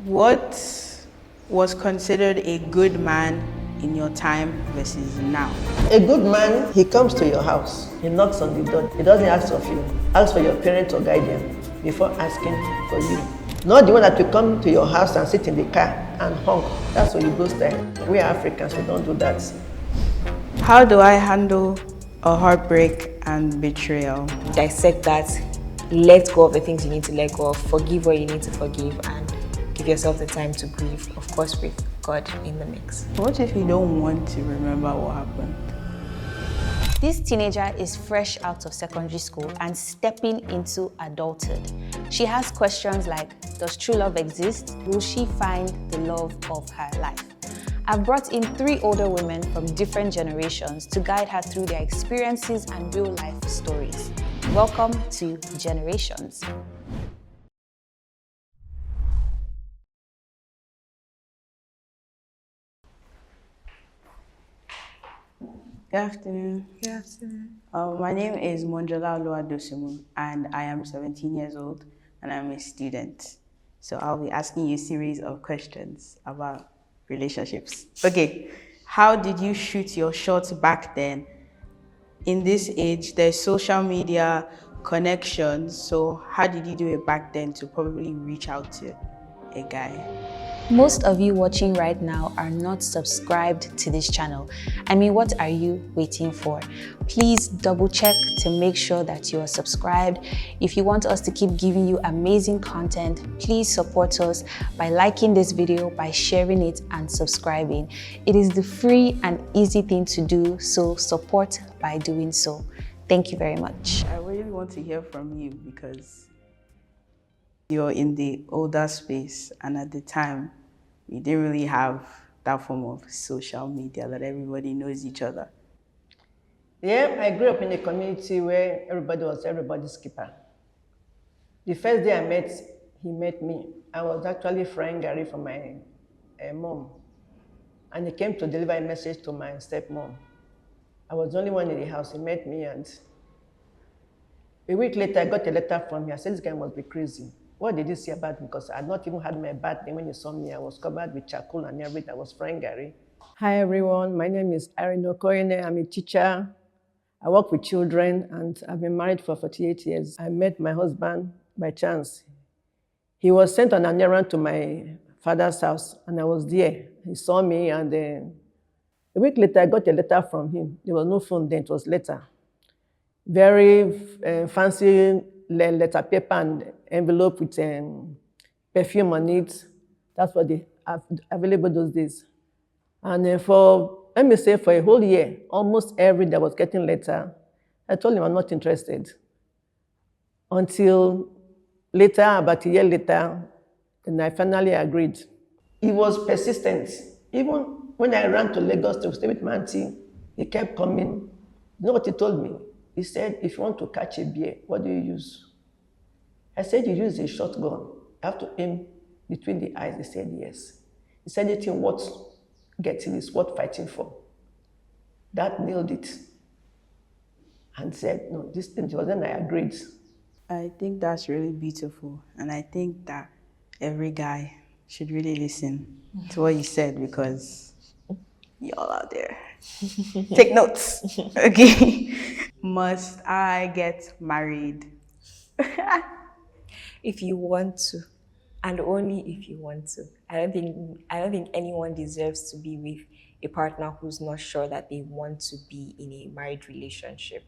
What was considered a good man in your time versus now? A good man, he comes to your house, he knocks on the door, he doesn't ask of you, ask for your parents or guardian before asking for you. Not the one that will come to your house and sit in the car and honk. That's what you go style. We Africans, we don't do that. How do I handle a heartbreak and betrayal? Dissect that, let go of the things you need to let go of, forgive what you need to forgive, and give yourself the time to grieve, of course with God in the mix. What if you don't want to remember what happened? This teenager is fresh out of secondary school and stepping into adulthood. She has questions like, does true love exist? Will she find the love of her life? I've brought in 3 older women from different generations to guide her through their experiences and real life stories. Welcome to Generations. Good afternoon. Good afternoon. My name is Monjola Oluwadosimu and I am 17 years old and I'm a student. So I'll be asking you a series of questions about relationships. Okay, how did you shoot your shots back then? In this age, there's social media connections. So how did you do it back then to probably reach out to a guy? Most of you watching right now are not subscribed to this channel. I mean, what are you waiting for? Please double check to make sure that you are subscribed. If you want us to keep giving you amazing content, please support us by liking this video, by sharing it and subscribing. It is the free and easy thing to do, so support by doing so. Thank you very much. I really want to hear from you because you're in the older space, and at the time, we didn't really have that form of social media that everybody knows each other. Yeah, I grew up in a community where everybody was everybody's keeper. The first day he met me. I was actually frying Gary for my mom. And he came to deliver a message to my stepmom. I was the only one in the house. He met me, and a week later, I got a letter from him. I said, this guy must be crazy. What did you say about me? Because I had not even had my bath when you saw me. I was covered with charcoal and everything. I was frying Gary. Hi, everyone. My name is Irene Okoyene. I'm a teacher. I work with children, and I've been married for 48 years. I met my husband by chance. He was sent on an errand to my father's house, and I was there. He saw me, and a week later, I got a letter from him. There was no phone then, it was letter. Very fancy letter paper and envelope with perfume on it. That's what they have available those days. And for a whole year, almost every day I was getting letter. I told him I'm not interested. Until later, about a year later, and I finally agreed. He was persistent. Even when I ran to Lagos to stay with my auntie, he kept coming. You know what he told me? He said, if you want to catch a bear, what do you use? I said, you use a shotgun. You have to aim between the eyes. He said, yes. He said, anything worth getting is worth fighting for. That nailed it. And said, no, this thing was then I agreed. I think that's really beautiful. And I think that every guy should really listen to what you said, because y'all out there. Take notes. Okay. Must I get married? If you want to, and only if you want to. I don't think anyone deserves to be with a partner who's not sure that they want to be in a married relationship.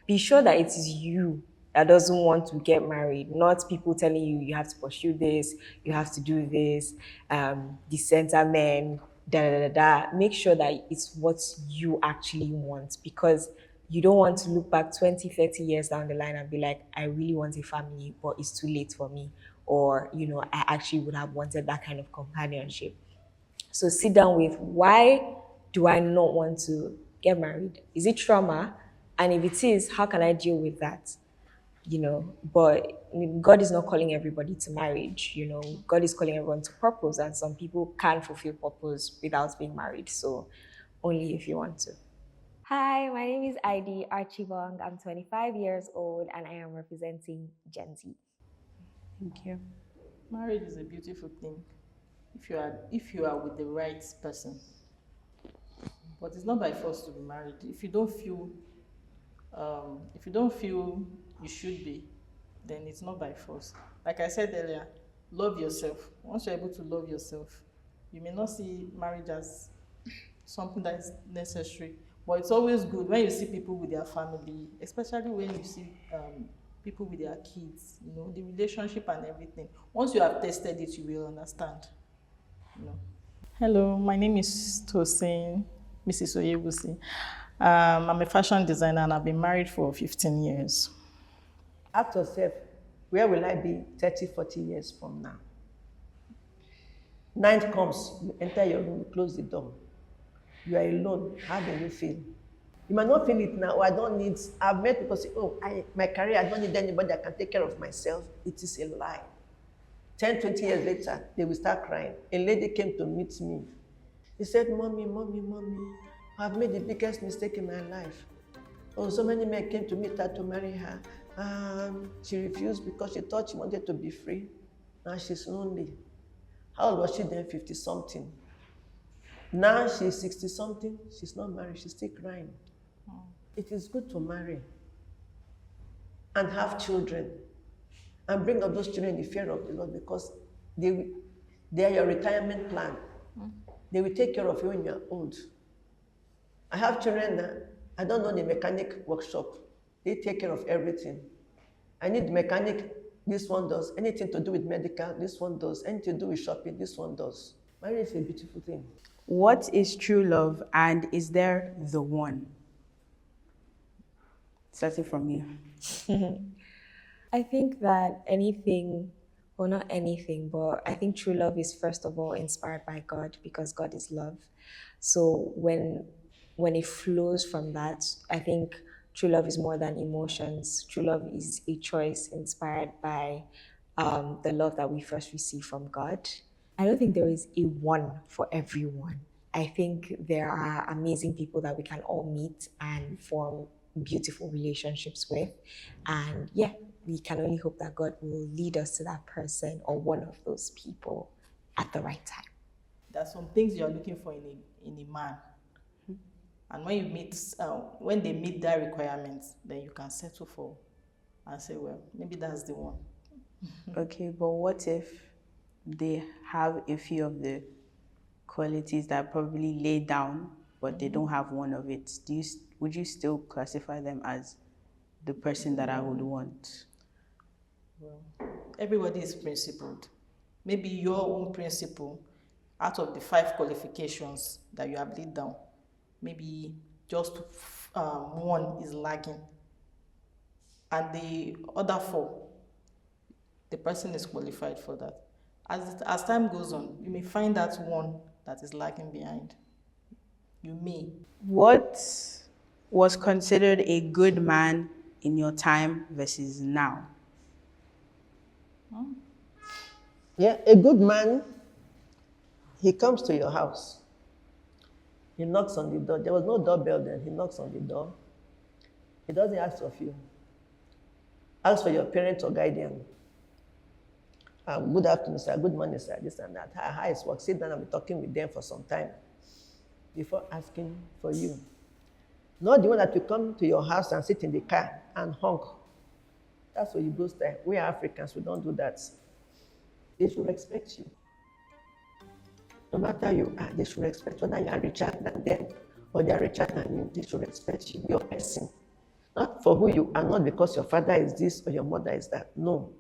Be sure that it is you that doesn't want to get married, not people telling you you have to pursue this, you have to do this, the center men, da da da da. Make sure that it's what you actually want, because you don't want to look back 20, 30 years down the line and be like, I really want a family, but it's too late for me. Or, I actually would have wanted that kind of companionship. So sit down with, why do I not want to get married? Is it trauma? And if it is, how can I deal with that? But God is not calling everybody to marriage. God is calling everyone to purpose, and some people can't fulfill purpose without being married. So only if you want to. Hi, my name is Heidi Archibong. I'm 25 years old and I am representing Gen Z. Thank you. Marriage is a beautiful thing. if you are with the right person. But it's not by force to be married. If you don't feel you should be, then it's not by force. Like I said earlier, love yourself. Once you're able to love yourself, you may not see marriage as something that is necessary. But it's always good when you see people with their family, especially when you see people with their kids, the relationship and everything. Once you have tested it, you will understand. Hello, my name is Tosin, Mrs. Oyebusi. I'm a fashion designer and I've been married for 15 years. Ask yourself, where will I be 30, 40 years from now? Night comes, you enter your room, you close the door. You are alone. How do you feel? You might not feel it now. Oh, I've met people say, oh, my career, I don't need anybody that can take care of myself. It is a lie. 10, 20 years later, they will start crying. A lady came to meet me. He said, mommy, I've made the biggest mistake in my life. Oh, so many men came to meet her to marry her. She refused because she thought she wanted to be free. Now she's lonely. How old was she then? 50-something. Now she's 60-something. She's not married. She's still crying. It is good to marry and have children and bring up those children in the fear of the Lord, because they are your retirement plan. They will take care of you when you're old. I have children now. I don't know the mechanic workshop. They take care of everything. I need mechanic, this one does. Anything to do with medical, this one does. Anything to do with shopping, this one does. Marriage is a beautiful thing. What is true love, and is there the one? Starting from you. I think that anything, well, not anything, but I think true love is first of all inspired by God, because God is love. So when it flows from that, I think true love is more than emotions. True love is a choice inspired by the love that we first receive from God. I don't think there is a one for everyone. I think there are amazing people that we can all meet and form beautiful relationships with. And yeah, we can only hope that God will lead us to that person or one of those people at the right time. There are some things you are looking for in a man. And when they meet that requirement, then you can settle for and say, well, maybe that's the one. Okay, but what if they have a few of the qualities that probably lay down, but they don't have one of it? Would you still classify them as the person that I would want? Well, everybody is principled. Maybe your own principle, out of the 5 qualifications that you have laid down, maybe just one is lagging, and the other 4, the person is qualified for that. As time goes on, you may find that one that is lagging behind. You may. What was considered a good man in your time versus now? Yeah, a good man, he comes to your house. He knocks on the door. There was no doorbell then. He knocks on the door. He doesn't ask of you. Ask for your parents or guardian. Good afternoon, sir. Good morning, sir. This and that. How is work? Sit down and be talking with them for some time before asking for you. Not the one that will come to your house and sit in the car and honk. That's what you go style. We are Africans. We don't do that. They should respect you. No matter who you are, they should respect whether you are richer than them or they are richer than you. They should respect you, your person. Not for who you are, not because your father is this or your mother is that. No.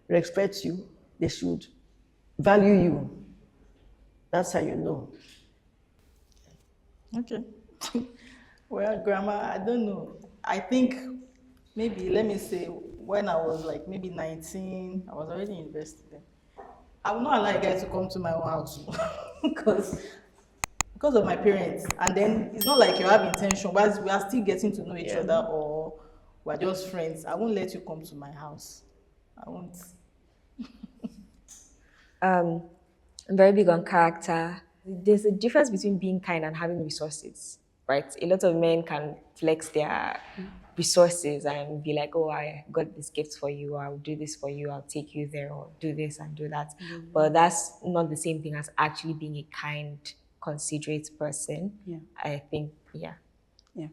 Respect you. They should value you. That's how you know. Okay. Well, Grandma, I don't know. I think maybe, let me say, when I was like maybe 19, I was already in university then. I would not allow a guy to come to my own house because of my parents. And then it's not like you have intention, but we are still getting to know each other, or we're just friends. I won't let you come to my house. I won't. I'm very big on character. There's a difference between being kind and having resources, right? A lot of men can flex their resources and be like, oh, I got this gift for you, or I'll do this for you, I'll take you there, or do this and do that. But that's not the same thing as actually being a kind, considerate person. Yeah. I think, yeah. Yeah.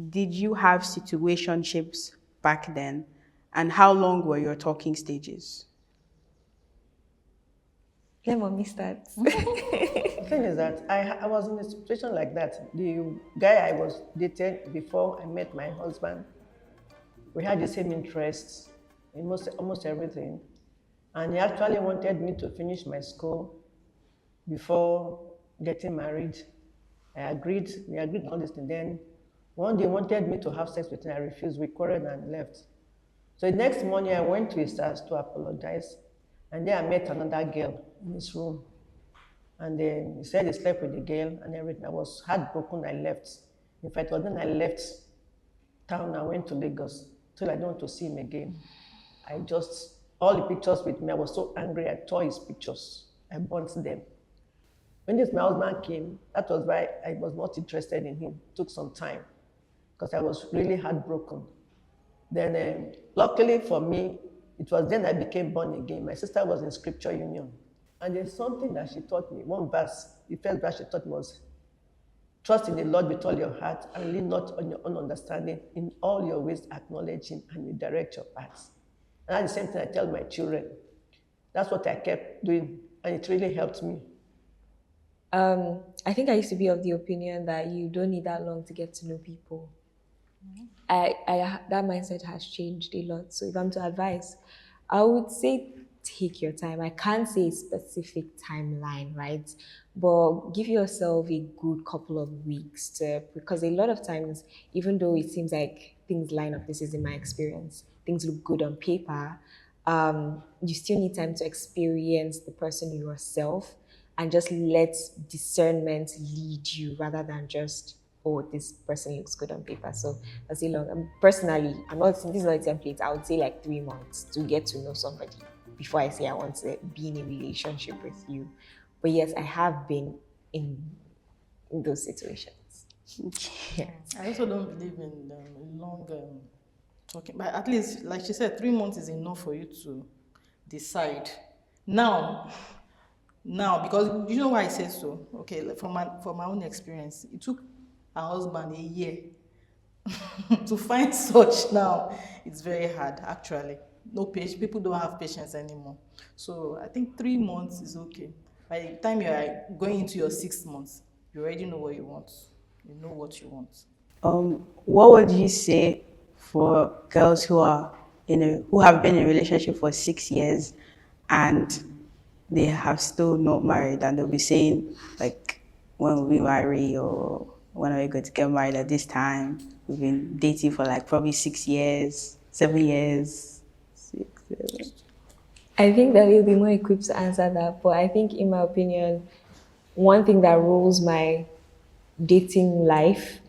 Did you have situationships back then? And how long were your talking stages? Let mommy start. The thing is that I was in a situation like that. The guy I was dating before I met my husband, we had the same interests in almost everything. And he actually wanted me to finish my school before getting married. We agreed on all this, and then one day he wanted me to have sex with him. I refused. We quarreled and left. So the next morning I went to his house to apologize. And then I met another girl in his room. And then he said he slept with the girl and everything. I was heartbroken. I left. In fact, then I left town. I went to Lagos till I don't want to see him again. All the pictures with me, I was so angry. I tore his pictures. I burnt them. When my husband came, that was why I was not interested in him. It took some time because I was really heartbroken. Then, luckily for me, it was then I became born again. My sister was in Scripture Union. And there's something that she taught me. One verse, the first verse she taught me was, trust in the Lord with all your heart and lean not on your own understanding. In all your ways, acknowledge Him and He direct your paths. And that's the same thing I tell my children. That's what I kept doing, and it really helped me. I think I used to be of the opinion that you don't need that long to get to know people. That mindset has changed a lot. So if I'm to advise, I would say take your time. I can't say a specific timeline, right? But give yourself a good couple of weeks because a lot of times, even though it seems like things line up, this is in my experience, things look good on paper, you still need time to experience the person yourself and just let discernment lead you rather than just, oh, this person looks good on paper. So that's a long. Personally, this is not a template. I would say like 3 months to get to know somebody before I say I want to be in a relationship with you. But yes, I have been in those situations. Yeah. I also don't believe in long talking, but at least, like she said, 3 months is enough for you to decide. Now, because you know why I say so. Okay, like from my own experience, it took her husband a year to find such. Now it's very hard, actually. No patience. People don't have patience anymore. So I think 3 months is okay. By the time you are going into your 6 months, you already know what you want. You know what you want. What would you say for girls who have been in a relationship for 6 years and they have still not married, and they'll be saying like, when will we marry, or when are we going to get married at this time? We've been dating for like probably 6 years, 7 years, 6, 7. I think that we'll be more equipped to answer that. But I think, in my opinion, one thing that rules my dating life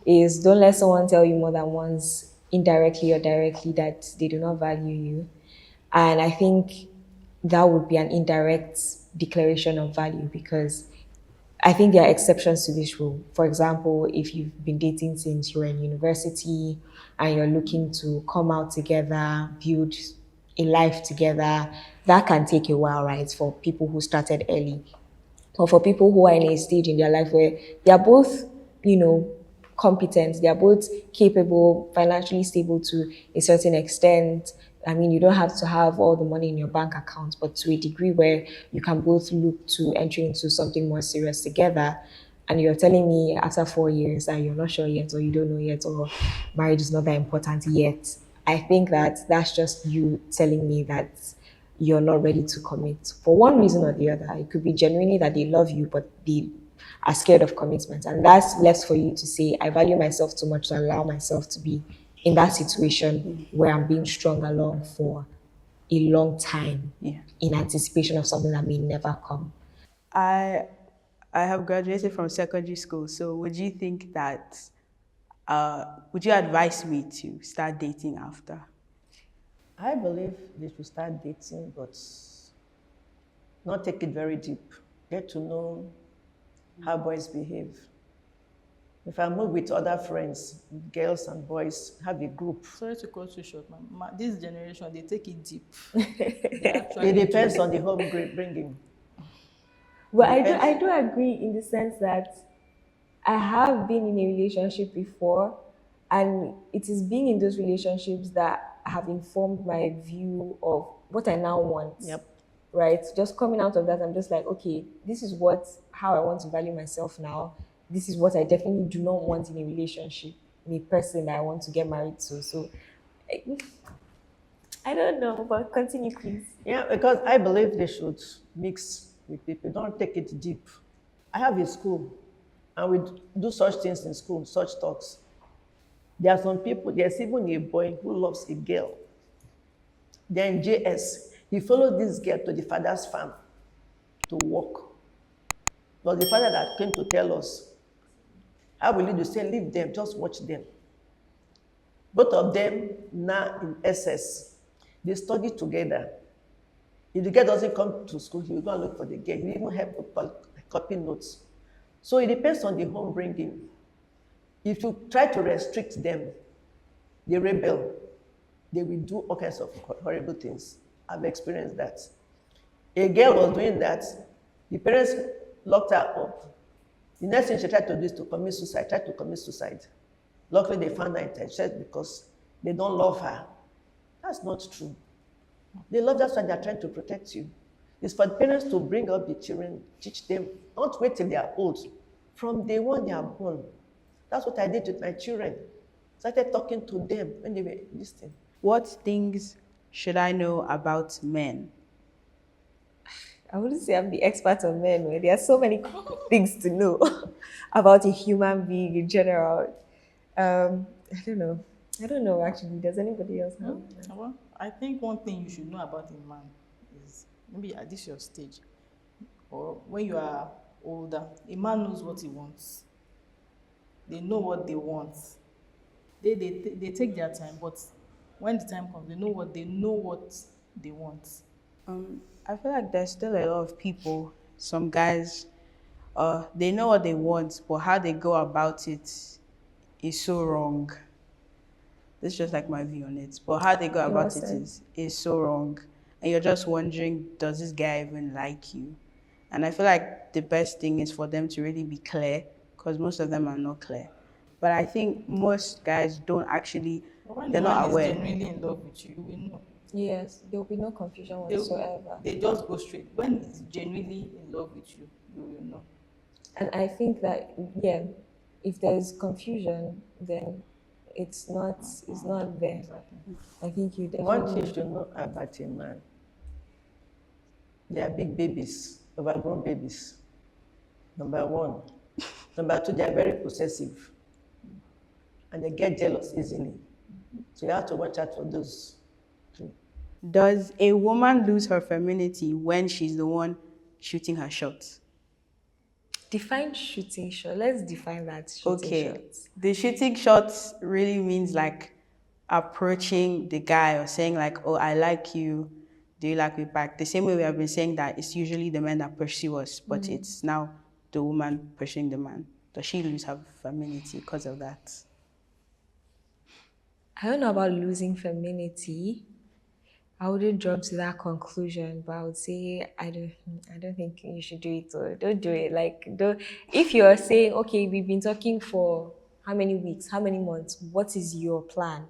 is don't let someone tell you more than once, indirectly or directly, that they do not value you. And I think that would be an indirect declaration of value, because I think there are exceptions to this rule. For example, if you've been dating since you were in university and you're looking to come out together, build a life together, that can take a while, right? For people who started early, or for people who are in a stage in their life where they are both, competent, they are both capable, financially stable to a certain extent. I mean, you don't have to have all the money in your bank account, but to a degree where you can both look to entry into something more serious together. And you're telling me after 4 years that you're not sure yet, or you don't know yet, or marriage is not that important yet. I think that that's just you telling me that you're not ready to commit for one reason or the other. It could be genuinely that they love you, but they are scared of commitment. And that's left for you to say, I value myself too much to allow myself to be in that situation where I'm being strung along for a long time in anticipation of something that may never come. I have graduated from secondary school, so would you think that would you advise me to start dating after? I believe they should start dating, but not take it very deep. Get to know how boys behave. If I move with other friends, girls and boys, have a group. Sorry to cut you short, this generation, they take it deep. They actually It depends do. on the home bringing. Well, I Depends. do agree in the sense that I have been in a relationship before, and it is being in those relationships that have informed my view of what I now want. Yep. Right? Just coming out of that, I'm just like, okay, this is how I want to value myself now. This is what I definitely do not want in a relationship, in a person that I want to get married to. So I don't know, but continue, please. Yeah, because I believe they should mix with people. Don't take it deep. I have a school, and we do such things in school, such talks. There are some people, there's even a boy who loves a girl. They're in JS. He followed this girl to the father's farm to work. It was the father that came to tell us, how will you do? Say, leave them, just watch them. Both of them now in SS. They study together. If the girl doesn't come to school, he will go and look for the girl. He will even help copy notes. So it depends on the home bringing. If you try to restrict them, they rebel. They will do all kinds of horrible things. I've experienced that. A girl was doing that. The parents locked her up. The next thing she tried to do is to commit suicide. Luckily, they found her in church because they don't love her. That's not true. They love, that's why they're trying to protect you. It's for the parents to bring up the children, teach them, not wait till they are old. From day one, they are born. That's what I did with my children. Started talking to them when they were listening. What things should I know about men? I wouldn't say I'm the expert on men, but there are so many things to know about a human being in general. I don't know actually. Does anybody else know? Well, I think one thing you should know about a man is maybe at this your stage or when you are older, a man knows what he wants. They know what they want. They take their time, but when the time comes, they know what they want. I feel like there's still a lot of people, some guys, they know what they want, but how they go about it is so wrong. This is just like my view on it. But how they go about it is so wrong. And you're just wondering, does this guy even like you? And I feel like the best thing is for them to really be clear, because most of them are not clear. But I think most guys don't actually, they're not aware. When genuinely in love with you, you will know. Yes, there will be no confusion whatsoever. They just go straight. When he's genuinely in love with you, you will know. And I think that, yeah, if there's confusion, then it's not there. I think you definitely... One thing you should know about a man, they are big babies, overgrown babies. Number one. Number two, they are very possessive. And they get jealous easily. So you have to watch out for those two. Does a woman lose her femininity when she's the one shooting her shots? Define shooting shot. Let's define that. Shots. The shooting shots really means like approaching the guy or saying like, oh, I like you. Do you like me back? The same way we have been saying that it's usually the men that pursue us, but it's now the woman pursuing the man. Does she lose her femininity because of that? I don't know about losing femininity. I wouldn't jump to that conclusion, but I would say I don't think you should do it. Or don't do it. If you're saying, okay, we've been talking for how many weeks, how many months? What is your plan?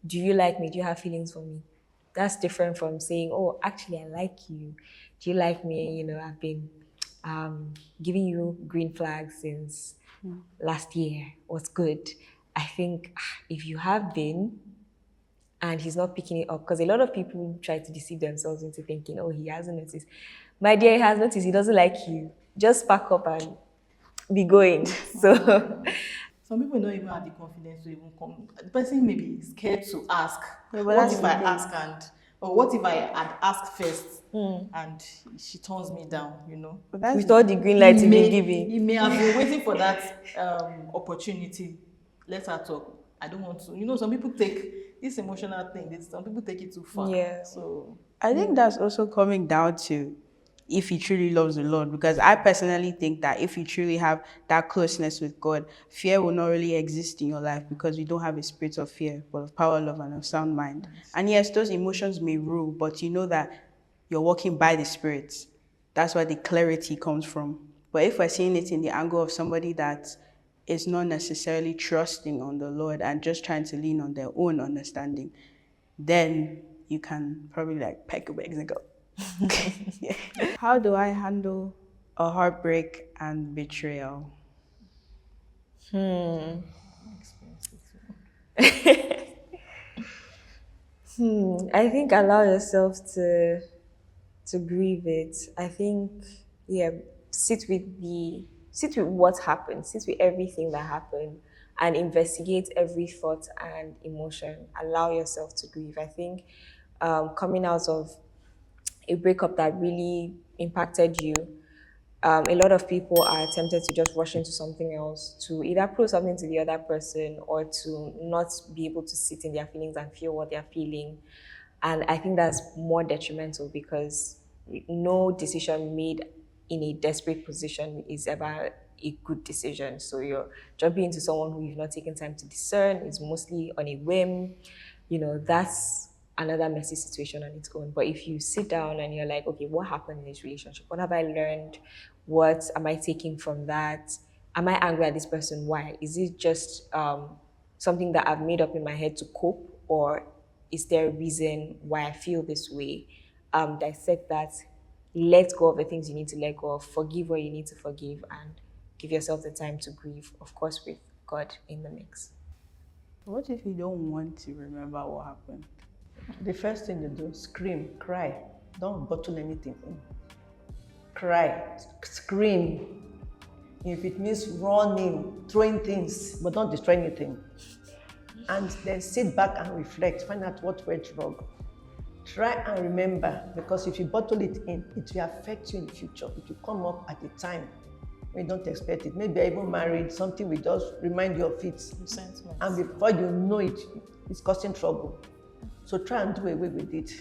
Do you like me? Do you have feelings for me? That's different from saying, oh, actually, I like you. Do you like me? You know, I've been giving you green flags since last year. What's good? I think if you have been, and he's not picking it up, because a lot of people try to deceive themselves into thinking, oh, he hasn't noticed. My dear, he has noticed. He doesn't like you. Just pack up and be going. So some people don't even have the confidence to even come. The person may be scared to ask. Yeah, What if I ask or what if I had asked first and she turns me down, you know? with all the green lights you've been giving. He may have been waiting for that opportunity. Let her talk. I don't want to. You know, some people take this emotional thing. Some people take it too far. Yeah. So I think that's also coming down to if he truly loves the Lord. Because I personally think that if you truly have that closeness with God, fear will not really exist in your life, because you don't have a spirit of fear, but of power, love, and a sound mind. And yes, those emotions may rule, but you know that you're walking by the Spirit. That's where the clarity comes from. But if we're seeing it in the angle of somebody that is not necessarily trusting on the Lord and just trying to lean on their own understanding, then you can probably like pack your bags and go. Yeah. How do I handle a heartbreak and betrayal? I think allow yourself to grieve it. I think, yeah, sit with what happened, sit with everything that happened, and investigate every thought and emotion. Allow yourself to grieve. I think coming out of a breakup that really impacted you, a lot of people are tempted to just rush into something else, to either prove something to the other person or to not be able to sit in their feelings and feel what they're feeling. And I think that's more detrimental, because no decision made in a desperate position is ever a good decision. So you're jumping into someone who you've not taken time to discern, is mostly on a whim. That's another messy situation on its own. But if you sit down and you're like, okay, what happened in this relationship? What have I learned? What am I taking from that? Am I angry at this person? Why? Is it just something that I've made up in my head to cope, or is there a reason why I feel this way? Dissect that, let go of the things you need to let go of, forgive what you need to forgive, and give yourself the time to grieve, of course, with God in the mix. What if you don't want to remember what happened? The first thing you do, scream, cry. Don't bottle anything in. Cry, scream. If it means running, throwing things, but don't destroy anything. And then sit back and reflect, find out what went wrong. Try and remember, because if you bottle it in, it will affect you in the future. It will come up at a time when you don't expect it. Maybe you're even married, something will just remind you of it. And before you know it, it's causing trouble. So try and do away with it.